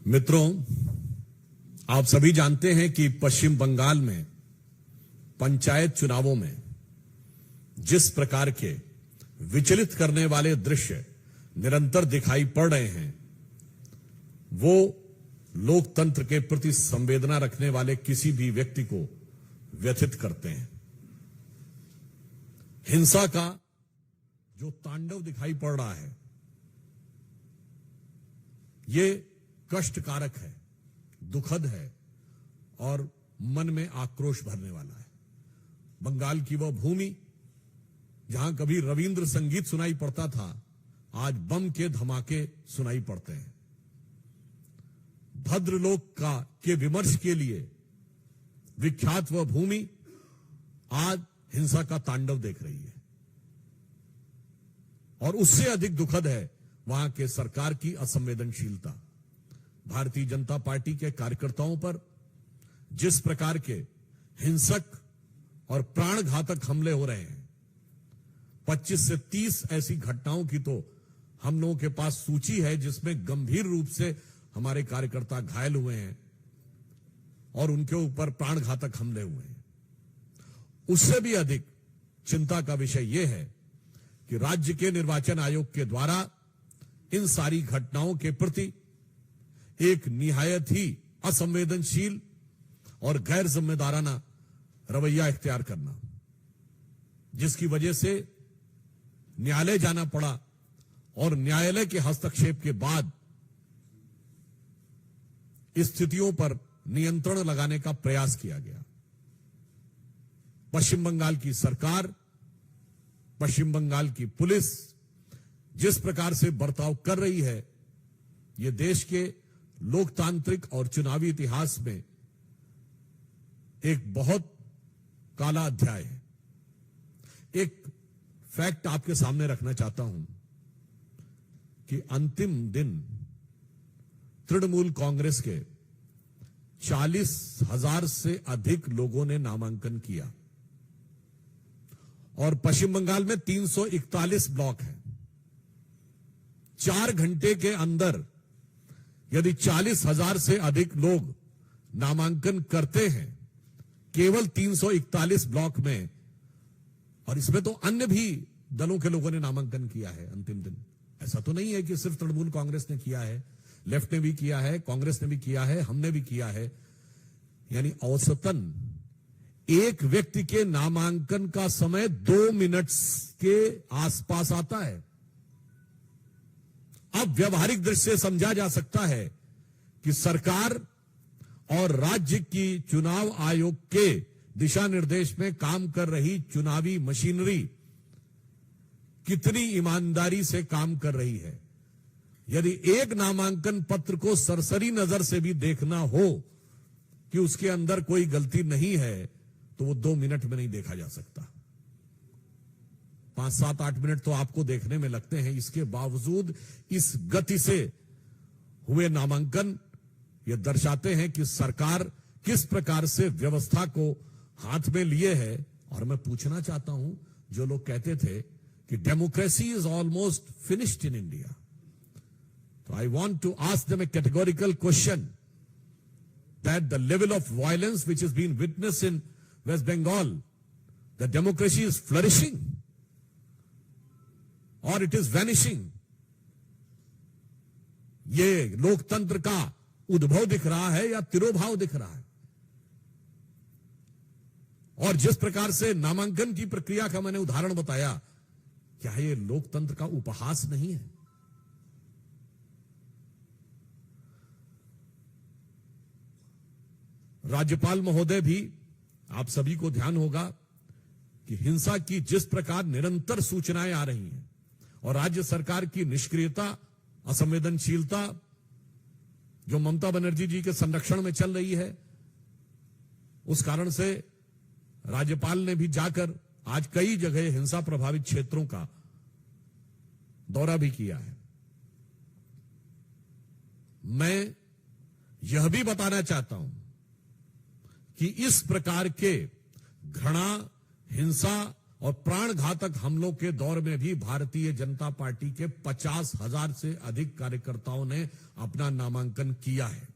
मित्रों, आप सभी जानते हैं कि पश्चिम बंगाल में पंचायत चुनावों में जिस प्रकार के विचलित करने वाले दृश्य निरंतर दिखाई पड़ रहे हैं, वो लोकतंत्र के प्रति संवेदना रखने वाले किसी भी व्यक्ति को व्यथित करते हैं। हिंसा का जो तांडव दिखाई पड़ रहा है, ये कष्टकारक है, दुखद है और मन में आक्रोश भरने वाला है। बंगाल की वह भूमि जहां कभी रविंद्र संगीत सुनाई पड़ता था, आज बम के धमाके सुनाई पड़ते हैं। भद्रलोक के विमर्श के लिए विख्यात वह भूमि आज हिंसा का तांडव देख रही है। और उससे अधिक दुखद है वहां के सरकार की असंवेदनशीलता। भारतीय जनता पार्टी के कार्यकर्ताओं पर जिस प्रकार के हिंसक और प्राणघातक हमले हो रहे हैं, 25 से 30 ऐसी घटनाओं की तो हम लोगों के पास सूची है जिसमें गंभीर रूप से हमारे कार्यकर्ता घायल हुए हैं और उनके ऊपर प्राणघातक हमले हुए हैं। उससे भी अधिक चिंता का विषय यह है कि राज्य के निर्वाचन आयोग के द्वारा इन सारी घटनाओं के प्रति एक निहायत ही असंवेदनशील और गैर जिम्मेदाराना रवैया इख्तियार करना, जिसकी वजह से न्यायालय जाना पड़ा और न्यायालय के हस्तक्षेप के बाद स्थितियों पर नियंत्रण लगाने का प्रयास किया गया। पश्चिम बंगाल की सरकार, पश्चिम बंगाल की पुलिस जिस प्रकार से बर्ताव कर रही है, यह देश के लोकतांत्रिक और चुनावी इतिहास में एक बहुत काला अध्याय है। एक फैक्ट आपके सामने रखना चाहता हूं कि अंतिम दिन तृणमूल कांग्रेस के 40,000 से अधिक लोगों ने नामांकन किया और पश्चिम बंगाल में 341 ब्लॉक हैं। 4 घंटे के अंदर यदि 40,000 से अधिक लोग नामांकन करते हैं केवल 341 ब्लॉक में, और इसमें तो अन्य भी दलों के लोगों ने नामांकन किया है अंतिम दिन, ऐसा तो नहीं है कि सिर्फ तृणमूल कांग्रेस ने किया है, लेफ्ट ने भी किया है, कांग्रेस ने भी किया है, हमने भी किया है। यानी औसतन एक व्यक्ति के नामांकन का समय 2 मिनट के आसपास आता है। अब व्यवहारिक दृष्टि से समझा जा सकता है कि सरकार और राज्य की चुनाव आयोग के दिशा निर्देश में काम कर रही चुनावी मशीनरी कितनी ईमानदारी से काम कर रही है। यदि एक नामांकन पत्र को सरसरी नजर से भी देखना हो कि उसके अंदर कोई गलती नहीं है, तो वो 2 मिनट में नहीं देखा जा सकता। 5, 7, 8 मिनट तो आपको देखने में लगते हैं। इसके बावजूद इस गति से हुए नामांकन ये दर्शाते हैं कि सरकार किस प्रकार से व्यवस्था को हाथ में लिए है। और मैं पूछना चाहता हूं, जो लोग कहते थे कि democracy is almost finished in India, तो I want to ask them a categorical question that the level of violence which is been witness in West Bengal, the democracy is flourishing और इट इज वैनिशिंग। ये लोकतंत्र का उद्भव दिख रहा है या तिरोभाव दिख रहा है? और जिस प्रकार से नामांकन की प्रक्रिया का मैंने उदाहरण बताया, क्या ये लोकतंत्र का उपहास नहीं है? राज्यपाल महोदय भी, आप सभी को ध्यान होगा कि हिंसा की जिस प्रकार निरंतर सूचनाएं आ रही हैं और राज्य सरकार की निष्क्रियता, असंवेदनशीलता जो ममता बनर्जी जी के संरक्षण में चल रही है, उस कारण से राज्यपाल ने भी जाकर आज कई जगह हिंसा प्रभावित क्षेत्रों का दौरा भी किया है। मैं यह भी बताना चाहता हूं कि इस प्रकार के घृणा, हिंसा और प्राण घातक हमलों के दौर में भी भारतीय जनता पार्टी के 50,000 से अधिक कार्यकर्ताओं ने अपना नामांकन किया है।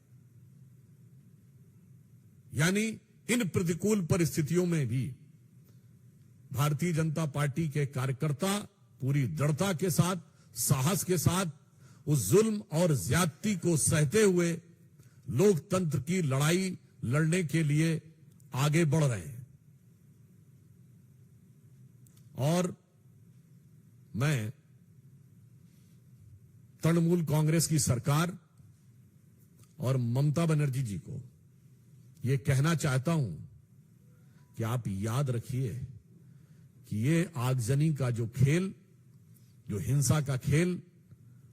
यानी इन प्रतिकूल परिस्थितियों में भी भारतीय जनता पार्टी के कार्यकर्ता पूरी दृढ़ता के साथ, साहस के साथ उस जुल्म और ज्यादती को सहते हुए लोकतंत्र की लड़ाई लड़ने के लिए आगे बढ़ रहे हैं। और मैं तृणमूल कांग्रेस की सरकार और ममता बनर्जी जी को यह कहना चाहता हूं कि आप याद रखिए कि ये आगजनी का जो खेल, जो हिंसा का खेल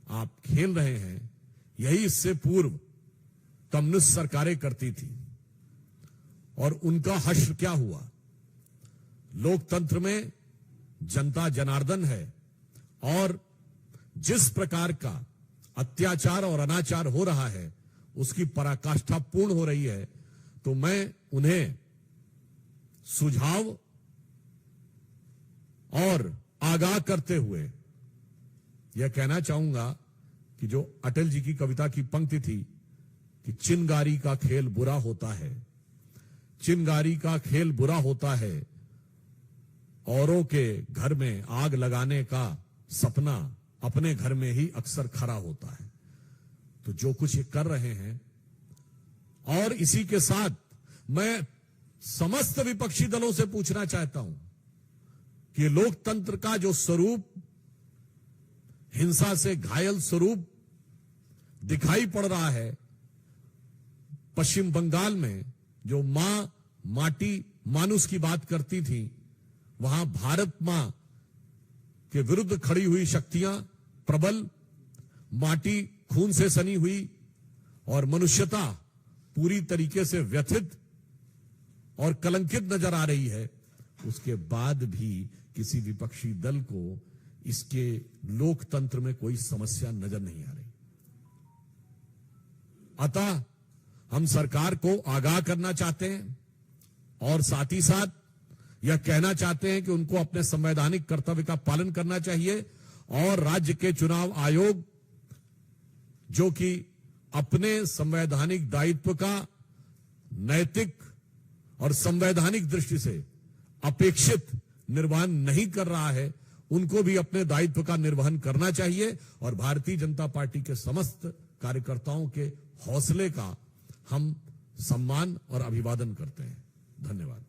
आप खेल रहे हैं, यही इससे पूर्व कम्युनिस्ट सरकारें करती थी। और उनका हश्र क्या हुआ? लोकतंत्र में जनता जनार्दन है और जिस प्रकार का अत्याचार और अनाचार हो रहा है उसकी पराकाष्ठा पूर्ण हो रही है। तो मैं उन्हें सुझाव और आगाह करते हुए यह कहना चाहूंगा कि जो अटल जी की कविता की पंक्ति थी कि चिनगारी का खेल बुरा होता है, चिनगारी का खेल बुरा होता है, औरों के घर में आग लगाने का सपना अपने घर में ही अक्सर खरा होता है। तो जो कुछ ये कर रहे हैं, और इसी के साथ मैं समस्त विपक्षी दलों से पूछना चाहता हूं कि लोकतंत्र का जो स्वरूप, हिंसा से घायल स्वरूप दिखाई पड़ रहा है, पश्चिम बंगाल में जो मां माटी मानुस की बात करती थी, वहां भारत मां के विरुद्ध खड़ी हुई शक्तियां प्रबल, माटी खून से सनी हुई और मनुष्यता पूरी तरीके से व्यथित और कलंकित नजर आ रही है। उसके बाद भी किसी विपक्षी दल को इसके लोकतंत्र में कोई समस्या नजर नहीं आ रही। अतः हम सरकार को आगाह करना चाहते हैं और साथ ही साथ यह कहना चाहते हैं कि उनको अपने संवैधानिक कर्तव्य का पालन करना चाहिए और राज्य के चुनाव आयोग, जो कि अपने संवैधानिक दायित्व का नैतिक और संवैधानिक दृष्टि से अपेक्षित निर्वहन नहीं कर रहा है, उनको भी अपने दायित्व का निर्वहन करना चाहिए। और भारतीय जनता पार्टी के समस्त कार्यकर्ताओं के हौसले का हम सम्मान और अभिवादन करते हैं। धन्यवाद।